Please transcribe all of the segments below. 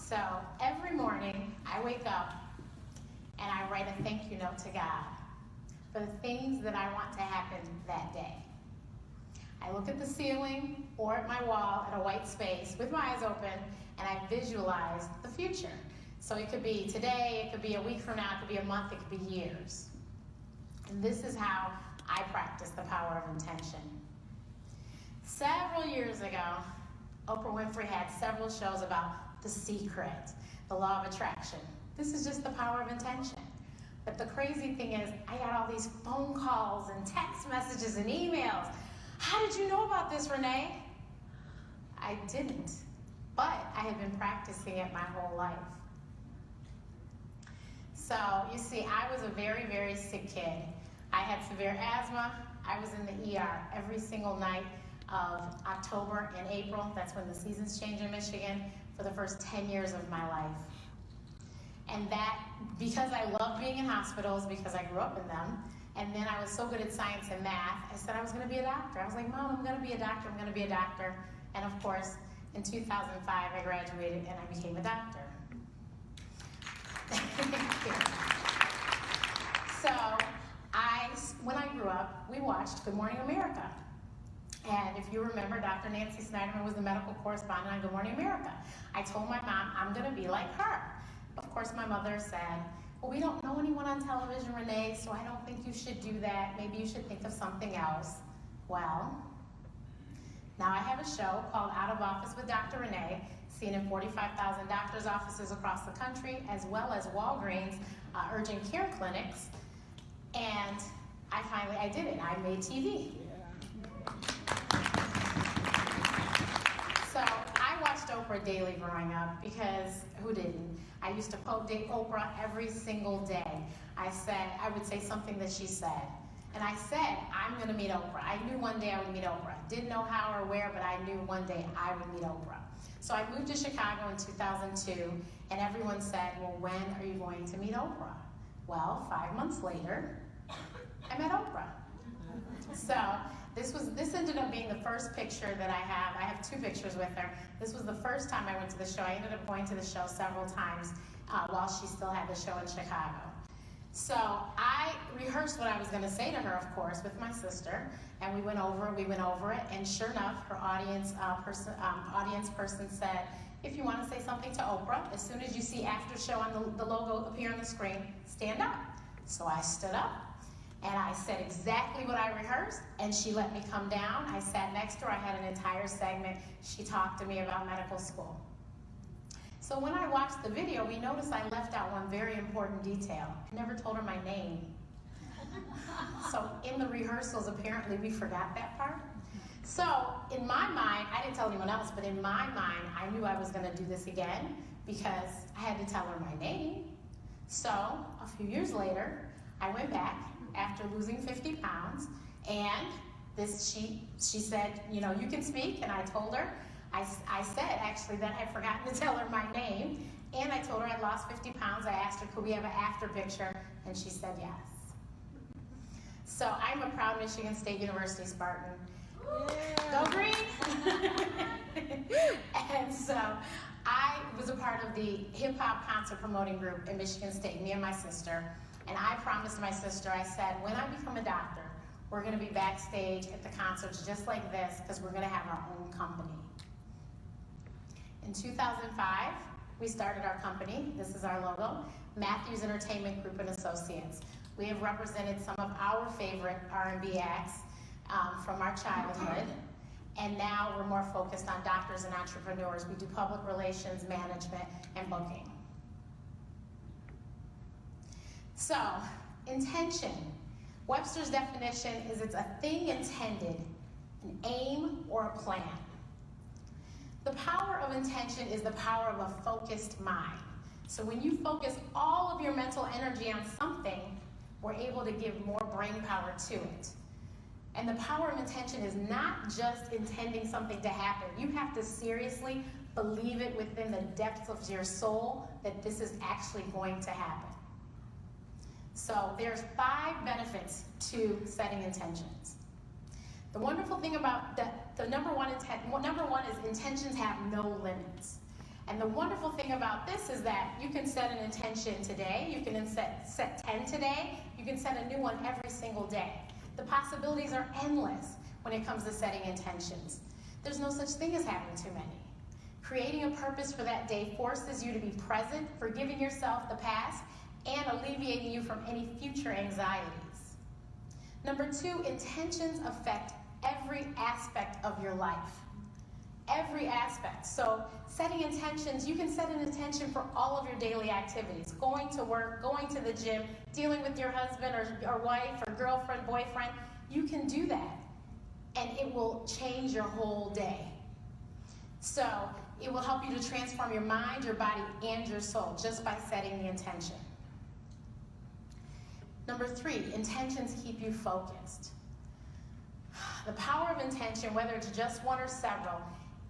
So every morning I wake up and I write a thank you note to God for the things that I want to happen that day. I look at the ceiling or at my wall at a white space with my eyes open, and I visualize the future. So it could be today, it could be a week from now, it could be a month, it could be years. And this is how I practice the power of intention. Several years ago, Oprah Winfrey had several shows about The Secret, the law of attraction. This is just the power of intention. But the crazy thing is, I got all these phone calls and text messages and emails. How did you know about this, Renee? I didn't, but I had been practicing it my whole life. So, you see, I was a very, very sick kid. I had severe asthma. I was in the ER every single night of October and April. That's when the seasons change in Michigan, for the first 10 years of my life. And that, because I loved being in hospitals, because I grew up in them, and then I was so good at science and math, I said I was going to be a doctor. I was like, Mom, I'm going to be a doctor, I'm going to be a doctor. And of course, in 2005, I graduated and I became a doctor. So, when I grew up, we watched Good Morning America. And if you remember, Dr. Nancy Snyderman was the medical correspondent on Good Morning America. I told my mom, I'm going to be like her. Of course, my mother said, well, we don't know anyone on television, Renee, so I don't think you should do that. Maybe you should think of something else. Well, now I have a show called Out of Office with Dr. Renee, seen in 45,000 doctors' offices across the country, as well as Walgreens urgent care clinics. And I did it. I made TV. So I watched Oprah daily growing up, because who didn't? I used to quote Oprah every single day. I would say something that she said. And I said, I'm going to meet Oprah. I knew one day I would meet Oprah. Didn't know how or where, but I knew one day I would meet Oprah. So I moved to Chicago in 2002, and everyone said, well, when are you going to meet Oprah? Well, 5 months later, I met Oprah. So this ended up being the first picture that I have. I have 2 pictures with her. This was the first time I went to the show. I ended up going to the show several times while she still had the show in Chicago. So I rehearsed what I was going to say to her, of course, with my sister, and we went over it, and sure enough, her audience person said, if you want to say something to Oprah, as soon as you see after show on the logo appear on the screen, stand up. So I stood up, and I said exactly what I rehearsed, and she let me come down. I sat next to her. I had an entire segment. She talked to me about medical school. So when I watched the video, we noticed I left out one very important detail. I never told her my name. So in the rehearsals, apparently, we forgot that part. So in my mind, I didn't tell anyone else, but in my mind, I knew I was going to do this again because I had to tell her my name. So a few years later, I went back after losing 50 pounds, and she said, you know, you can speak, and I told her. I said, actually, that I'd forgotten to tell her my name, and I told her I'd lost 50 pounds. I asked her, could we have an after picture, and she said yes. So I'm a proud Michigan State University Spartan. Go Green! And so I was a part of the hip-hop concert promoting group in Michigan State, me and my sister, and I promised my sister, I said, when I become a doctor, we're going to be backstage at the concerts just like this, because we're going to have our own company. In 2005, we started our company. This is our logo, Matthews Entertainment Group and Associates. We have represented some of our favorite R&B acts from our childhood, and now we're more focused on doctors and entrepreneurs. We do public relations, management, and booking. So, intention. Webster's definition is it's a thing intended, an aim, or a plan. The power of intention is the power of a focused mind. So when you focus all of your mental energy on something, we're able to give more brain power to it. And the power of intention is not just intending something to happen. You have to seriously believe it within the depths of your soul that this is actually going to happen. So there's 5 benefits to setting intentions. The wonderful thing about that, number one is intentions have no limits. And the wonderful thing about this is that you can set an intention today, you can set 10 today, you can set a new one every single day. The possibilities are endless when it comes to setting intentions. There's no such thing as having too many. Creating a purpose for that day forces you to be present, forgiving yourself the past, and alleviating you from any future anxieties. Number 2, intentions affect every aspect of your life. Every aspect. So setting intentions, you can set an intention for all of your daily activities. Going to work, going to the gym, dealing with your husband or wife or girlfriend, boyfriend. You can do that. And it will change your whole day. So it will help you to transform your mind, your body, and your soul just by setting the intention. Number 3, intentions keep you focused. The power of intention, whether it's just one or several,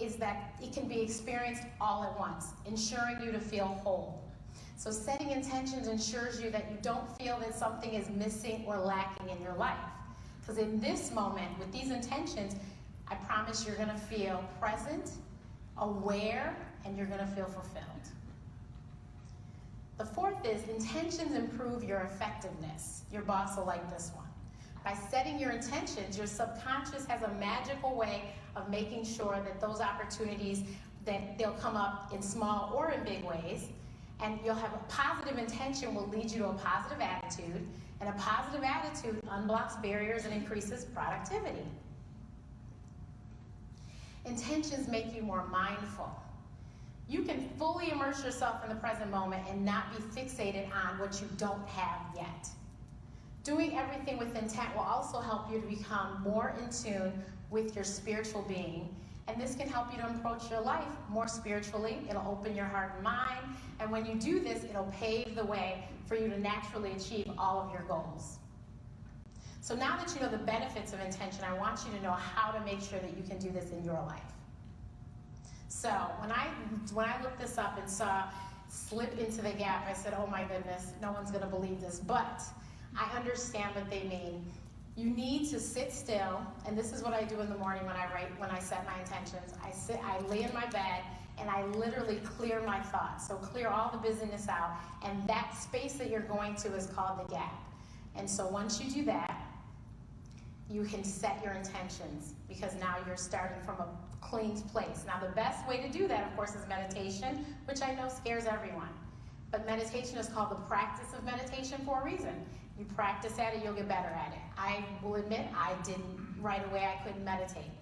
is that it can be experienced all at once, ensuring you to feel whole. So setting intentions ensures you that you don't feel that something is missing or lacking in your life. Because in this moment, with these intentions, I promise you're going to feel present, aware, and you're going to feel fulfilled. The 4th is intentions improve your effectiveness. Your boss will like this one. By setting your intentions, your subconscious has a magical way of making sure that those opportunities, that they'll come up in small or in big ways, and you'll have a positive intention will lead you to a positive attitude, and a positive attitude unblocks barriers and increases productivity. Intentions make you more mindful. You can fully immerse yourself in the present moment and not be fixated on what you don't have yet. Doing everything with intent will also help you to become more in tune with your spiritual being. And this can help you to approach your life more spiritually. It'll open your heart and mind. And when you do this, it'll pave the way for you to naturally achieve all of your goals. So now that you know the benefits of intention, I want you to know how to make sure that you can do this in your life. So when I looked this up and saw slip into the gap, I said, oh my goodness, no one's going to believe this. But I understand what they mean. You need to sit still, and this is what I do in the morning when I set my intentions. I lay in my bed, and I literally clear my thoughts. So clear all the busyness out, and that space that you're going to is called the gap. And so once you do that, you can set your intentions, because now you're starting from a clean place. Now the best way to do that, of course, is meditation, which I know scares everyone. But meditation is called the practice of meditation for a reason. You practice at it, you'll get better at it. I will admit, I didn't right away, I couldn't meditate.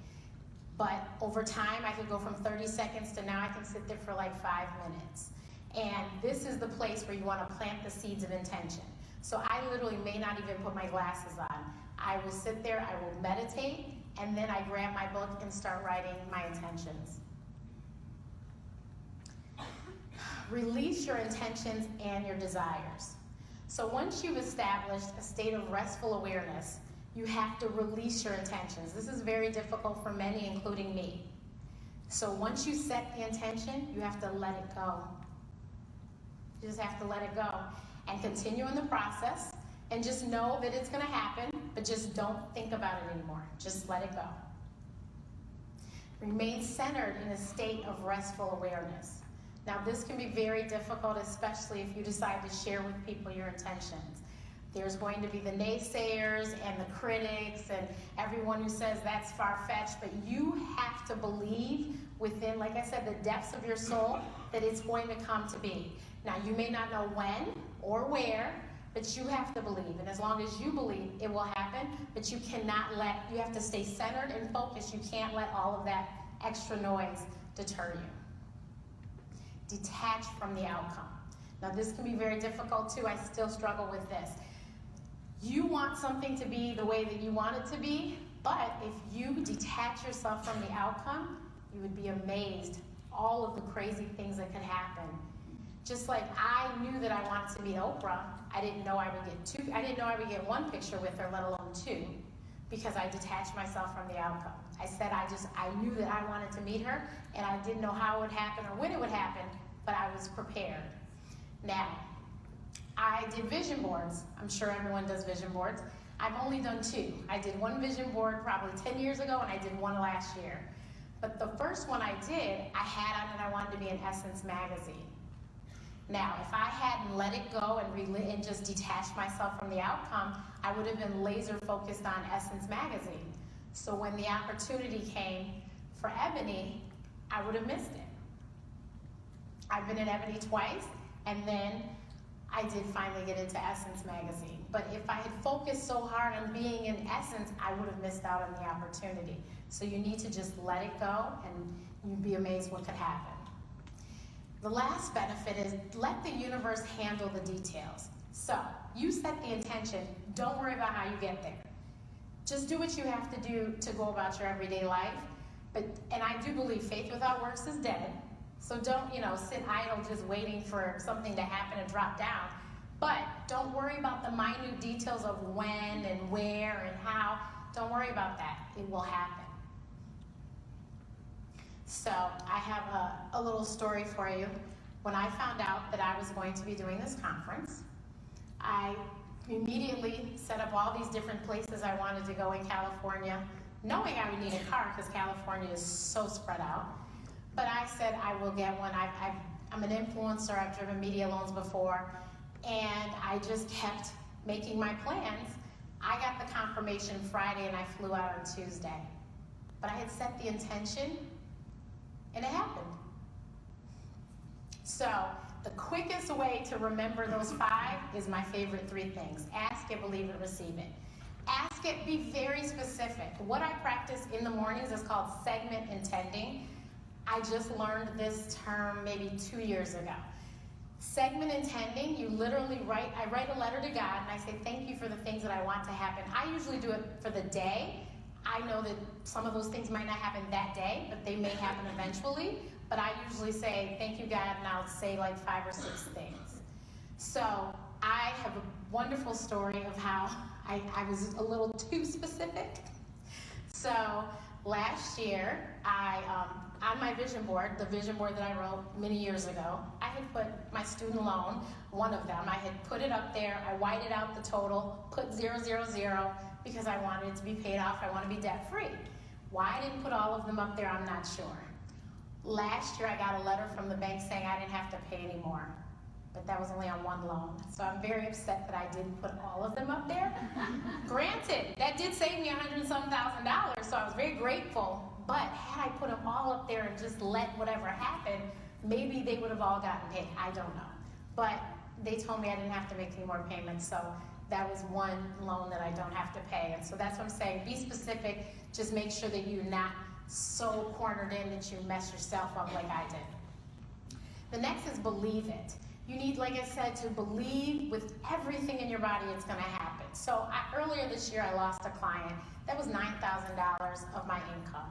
But over time, I could go from 30 seconds to now I can sit there for like 5 minutes. And this is the place where you want to plant the seeds of intention. So I literally may not even put my glasses on. I will sit there, I will meditate, and then I grab my book and start writing my intentions. Release your intentions and your desires. So once you've established a state of restful awareness, you have to release your intentions. This is very difficult for many, including me. So once you set the intention, you have to let it go. You just have to let it go and continue in the process, and just know that it's going to happen, but just don't think about it anymore. Just let it go. Remain centered in a state of restful awareness. Now, this can be very difficult, especially if you decide to share with people your intentions. There's going to be the naysayers and the critics and everyone who says that's far-fetched, but you have to believe within, like I said, the depths of your soul that it's going to come to be. Now, you may not know when or where, but you have to believe. And as long as you believe, it will happen, but you have to stay centered and focused. You can't let all of that extra noise deter you. Detach from the outcome. Now, this can be very difficult too. I still struggle with this. You want something to be the way that you want it to be, but if you detach yourself from the outcome, you would be amazed all of the crazy things that could happen. Just like I knew that I wanted to meet Oprah, I didn't know I would get one picture with her, let alone 2, because I detached myself from the outcome. I said I knew that I wanted to meet her, and I didn't know how it would happen or when it would happen, but I was prepared. Now, I did vision boards. I'm sure everyone does vision boards. I've only done 2. I did one vision board probably 10 years ago, and I did one last year. But the first one I did, I had on and I wanted to be in Essence magazine. Now, if I hadn't let it go and just detached myself from the outcome, I would have been laser focused on Essence magazine. So when the opportunity came for Ebony, I would have missed it. I've been in Ebony twice, and then I did finally get into Essence magazine. But if I had focused so hard on being in Essence, I would have missed out on the opportunity. So you need to just let it go, and you'd be amazed what could happen. The last benefit is let the universe handle the details. So you set the intention. Don't worry about how you get there. Just do what you have to do to go about your everyday life. And I do believe faith without works is dead. So don't, sit idle just waiting for something to happen and drop down. But don't worry about the minute details of when and where and how. Don't worry about that. It will happen. So I have a little story for you. When I found out that I was going to be doing this conference, I immediately set up all these different places I wanted to go in California, knowing I would need a car because California is so spread out. But I said I will get one. I'm an influencer. I've driven media loans before. And I just kept making my plans. I got the confirmation Friday and I flew out on Tuesday. But I had set the intention and it happened. So the quickest way to remember those 5 is my favorite 3 things. Ask it, believe it, receive it. Ask it, be very specific. What I practice in the mornings is called segment intending. I just learned this term maybe 2 years ago. Segment intending, you literally I write a letter to God and I say, thank you for the things that I want to happen. I usually do it for the day. I know that some of those things might not happen that day, but they may happen eventually. But I usually say, thank you, God, and I'll say like 5 or 6 things. So I have a wonderful story of how I was a little too specific. So last year, on my vision board, the vision board that I wrote many years ago, I had put my student loan, one of them, I had put it up there, I whited out the total, put 000, because I wanted it to be paid off, I want to be debt free. Why I didn't put all of them up there, I'm not sure. Last year I got a letter from the bank saying I didn't have to pay anymore, but that was only on one loan. So I'm very upset that I didn't put all of them up there. Granted, that did save me $100 and some thousand, so I was very grateful. But had I put them all up there and just let whatever happen, maybe they would have all gotten paid. I don't know. But they told me I didn't have to make any more payments, so that was one loan that I don't have to pay. And so that's what I'm saying. Be specific. Just make sure that you're not so cornered in that you mess yourself up like I did. The next is believe it. You need, like I said, to believe with everything in your body it's going to happen. So earlier this year I lost a client. That was $9,000 of my income.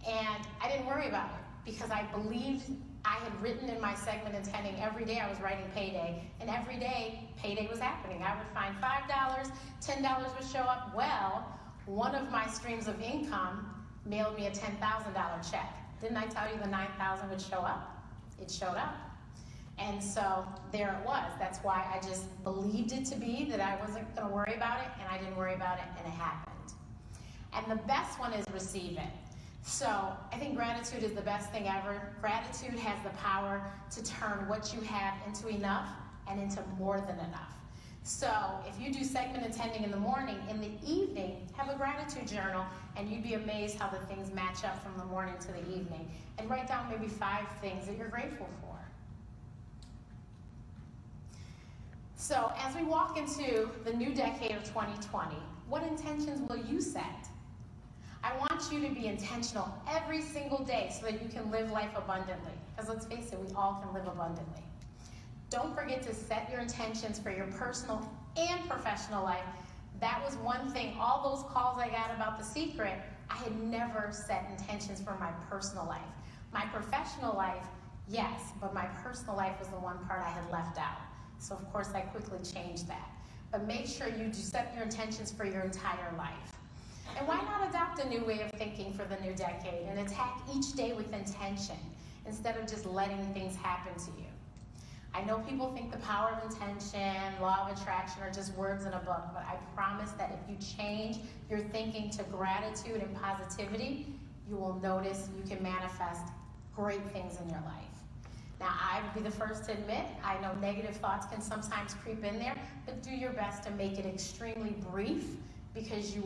And I didn't worry about it because I believed. I had written in my segment intending every day I was writing payday, and every day payday was happening. I would find $5, $10 would show up. Well, one of my streams of income mailed me a $10,000 check. Didn't I tell you the $9,000 would show up? It showed up. And so there it was. That's why I just believed it to be that I wasn't going to worry about it, and I didn't worry about it, and it happened. And the best one is receive it. So I think gratitude is the best thing ever. Gratitude has the power to turn what you have into enough and into more than enough. So if you do segment intending in the morning, in the evening, have a gratitude journal, and you'd be amazed how the things match up from the morning to the evening. And write down maybe 5 things that you're grateful for. So as we walk into the new decade of 2020, what intentions will you set? I want you to be intentional every single day so that you can live life abundantly. Because let's face it, we all can live abundantly. Don't forget to set your intentions for your personal and professional life. That was one thing, all those calls I got about The Secret, I had never set intentions for my personal life. My professional life, yes, but my personal life was the one part I had left out. So of course I quickly changed that. But make sure you do set your intentions for your entire life. And why not adopt a new way of thinking for the new decade and attack each day with intention instead of just letting things happen to you? I know people think the power of intention, law of attraction are just words in a book, but I promise that if you change your thinking to gratitude and positivity, you will notice you can manifest great things in your life. Now, I would be the first to admit, I know negative thoughts can sometimes creep in there, but do your best to make it extremely brief, because you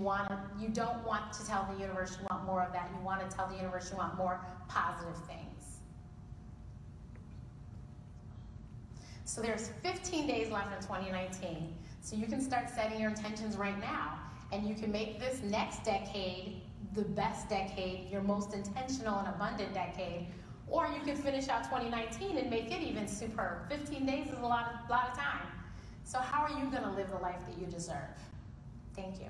don't want to tell the universe you want more of that. You want to tell the universe you want more positive things. So there's 15 days left in 2019, so you can start setting your intentions right now, and you can make this next decade the best decade, your most intentional and abundant decade, or you can finish out 2019 and make it even superb. 15 days is a lot of time. So how are you going to live the life that you deserve? Thank you.